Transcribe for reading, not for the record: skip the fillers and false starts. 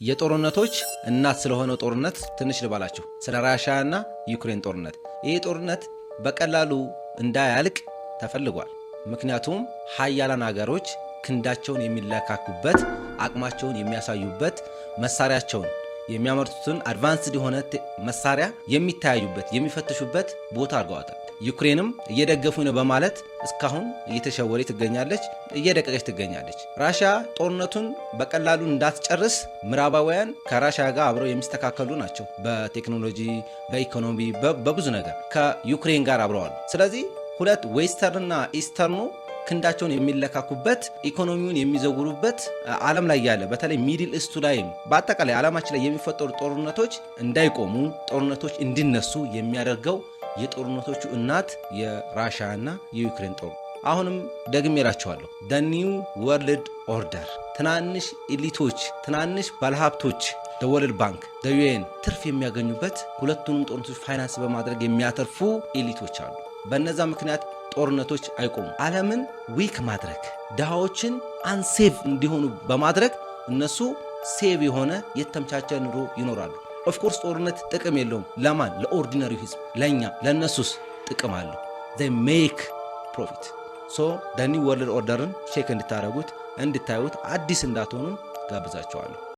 የጦርነቶች እናት ስለሆነው ጦርነት ትንሽ ልባላችሁ ስለ ራሻና ዩክሬን ጦርነት። ይህ ጦርነት በቀላሉ እንዳያልቅ ተፈልጓል። ምክንያቱም ሀያላን ሀገሮች ክንዳቸውን የሚለካኩበት፣ አቅማቸውን የሚያሳዩበት፣ መሳሪያቸውን የሚያመርቱትን አድቫንስድ የሆነ መሳሪያ የሚታያዩበት፣ የሚፈትሹበት ቦታ አድርገዋታል። ዩክሬንም እየደገፉኝ ነው በማለት እስካሁን እየተሸወረች ትገኛለች፣ እየደቀቀች ትገኛለች። ራሻ ጦርነቱን በቀላሉ እንዳትጨርስ ምዕራባውያን ከራሻ ጋር አብረው የሚስተካከሉ ናቸው። በቴክኖሎጂ፣ በኢኮኖሚ፣ በብዙ ነገር ከዩክሬን ጋር አብረዋል። ስለዚህ ሁለት ዌስተርንና ኢስተርኑ ክንዳቸውን የሚለካኩበት፣ ኢኮኖሚውን የሚዘውሩበት ዓለም ላይ ያለ በተለይ ሚድል ኢስቱ ላይም በአጠቃላይ ዓለማችን ላይ የሚፈጠሩ ጦርነቶች እንዳይቆሙ፣ ጦርነቶች እንዲነሱ የሚያደርገው የጦርነቶቹ እናት የራሻና የዩክሬን ጦር። አሁንም ደግሜ እላችኋለሁ the new world order ትናንሽ ኤሊቶች፣ ትናንሽ ባለሀብቶች the world bank the UN ትርፍ የሚያገኙበት፣ ሁለቱንም ጦርነቶች ፋይናንስ በማድረግ የሚያተርፉ ኤሊቶች አሉ። በእነዛ ምክንያት ጦርነቶች አይቆሙም። ዓለምን ዊክ ማድረግ፣ ድሃዎችን አንሴቭ እንዲሆኑ በማድረግ እነሱ ሴቭ የሆነ የተመቻቸ ኑሮ ይኖራሉ። ኦፍኮርስ ጦርነት ጥቅም የለውም። ለማን? ለኦርዲነሪ ህዝብ፣ ለእኛ፣ ለእነሱስ ጥቅም አለው። they make profit so the new world orderን ቼክ እንድታረጉት፣ እንድታዩት፣ አዲስ እንዳትሆኑ ጋብዛቸዋለሁ።